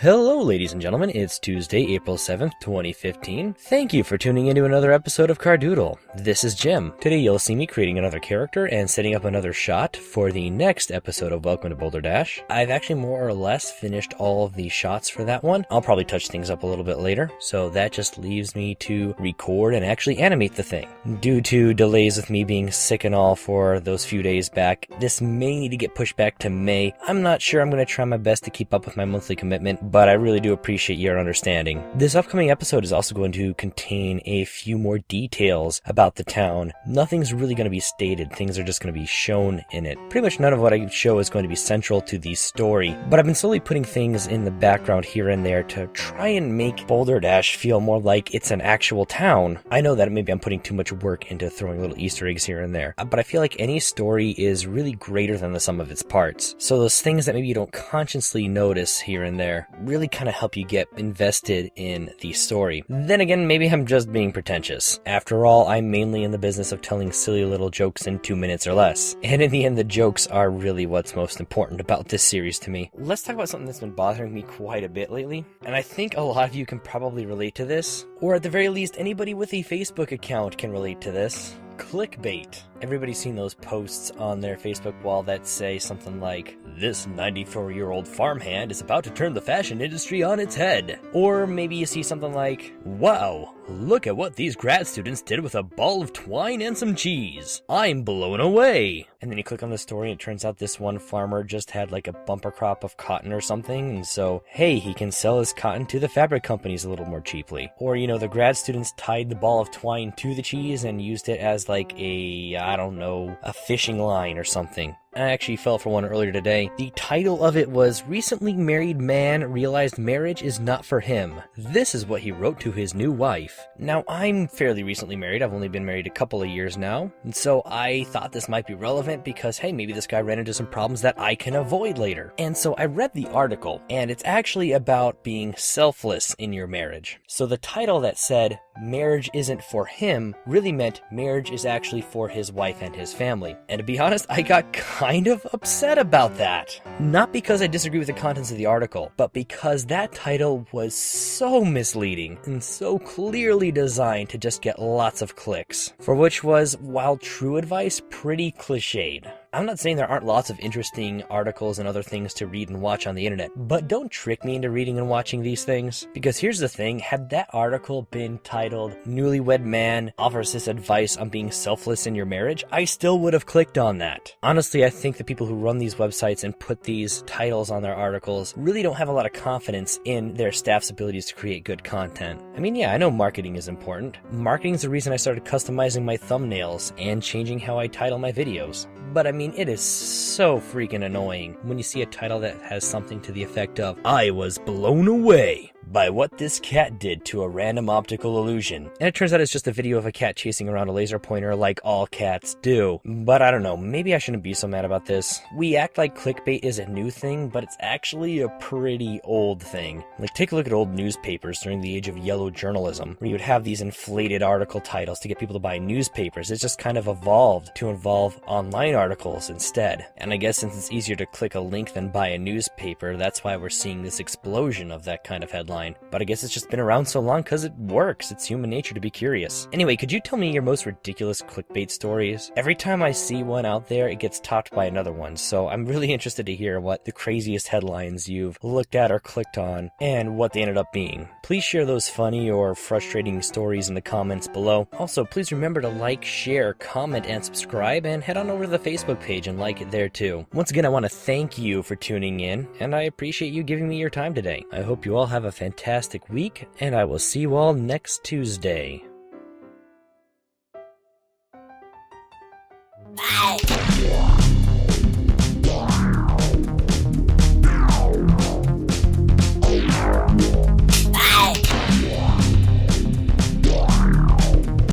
Hello, ladies and gentlemen. It's Tuesday, April 7th, 2015. Thank you for tuning into another episode of Cardoodle. This is Jim. Today you'll see me creating another character and setting up another shot for the next episode of Welcome to Boulder Dash. I've actually more or less finished all of the shots for that one. I'll probably touch things up a little bit later, so that just leaves me to record and actually animate the thing. Due to delays with me being sick and all for those few days back, this may need to get pushed back to May. I'm not sure. I'm going to try my best to keep up with my monthly commitment, but I really do appreciate your understanding. This upcoming episode is also going to contain a few more details about the town. Nothing's really going to be stated, things are just going to be shown in it. Pretty much none of what I show is going to be central to the story, but I've been slowly putting things in the background here and there to try and make Boulder Dash feel more like it's an actual town. I know that maybe I'm putting too much work into throwing little Easter eggs here and there, but I feel like any story is really greater than the sum of its parts. So those things that maybe you don't consciously notice here and there really kind of help you get invested in the story. Then again, maybe I'm just being pretentious. After all, I'm mainly in the business of telling silly little jokes in 2 minutes or less. And in the end, the jokes are really what's most important about this series to me. Let's talk about something that's been bothering me quite a bit lately. And I think a lot of you can probably relate to this. Or at the very least, anybody with a Facebook account can relate to this. Clickbait. Everybody's seen those posts on their Facebook wall that say something like, "This 94-year-old farmhand is about to turn the fashion industry on its head." Or maybe you see something like, "Wow, look at what these grad students did with a ball of twine and some cheese. I'm blown away." And then you click on the story and it turns out this one farmer just had like a bumper crop of cotton or something, and so, hey, he can sell his cotton to the fabric companies a little more cheaply. Or, you know, the grad students tied the ball of twine to the cheese and used it as like a, I don't know, a fishing line or something. I actually fell for one earlier today. The title of it was "Recently Married Man Realized Marriage is Not for Him. This is what he wrote to his new wife." Now, I'm fairly recently married. I've only been married a couple of years now. And so I thought this might be relevant because, hey, maybe this guy ran into some problems that I can avoid later. And so I read the article, and it's actually about being selfless in your marriage. So the title that said, "Marriage isn't for him," really meant marriage is actually for his wife and his family. And to be honest, I got kind of upset about that. Not because I disagree with the contents of the article, but because that title was so misleading and so clearly designed to just get lots of clicks, for which was, while true advice, pretty cliched. I'm not saying there aren't lots of interesting articles and other things to read and watch on the internet, but don't trick me into reading and watching these things. Because here's the thing, had that article been titled "Newlywed Man Offers His Advice on Being Selfless in Your Marriage," I still would have clicked on that. Honestly, I think the people who run these websites and put these titles on their articles really don't have a lot of confidence in their staff's abilities to create good content. I mean, yeah, I know marketing is important. Marketing is the reason I started customizing my thumbnails and changing how I title my videos. But I mean, it is so freaking annoying when you see a title that has something to the effect of, "I was blown away by what this cat did to a random optical illusion." And it turns out it's just a video of a cat chasing around a laser pointer like all cats do. But I don't know, maybe I shouldn't be so mad about this. We act like clickbait is a new thing, but it's actually a pretty old thing. Like, take a look at old newspapers during the age of yellow journalism, where you would have these inflated article titles to get people to buy newspapers. It's just kind of evolved to involve online articles instead. And I guess since it's easier to click a link than buy a newspaper, that's why we're seeing this explosion of that kind of headline. But I guess it's just been around so long because it works. It's human nature to be curious. Anyway, could you tell me your most ridiculous clickbait stories? Every time I see one out there, it gets topped by another one, so I'm really interested to hear what the craziest headlines you've looked at or clicked on, and what they ended up being. Please share those funny or frustrating stories in the comments below. Also, please remember to like, share, comment, and subscribe, and head on over to the Facebook page and like it there too. Once again, I want to thank you for tuning in, and I appreciate you giving me your time today. I hope you all have a fantastic week, and I will see you all next Tuesday.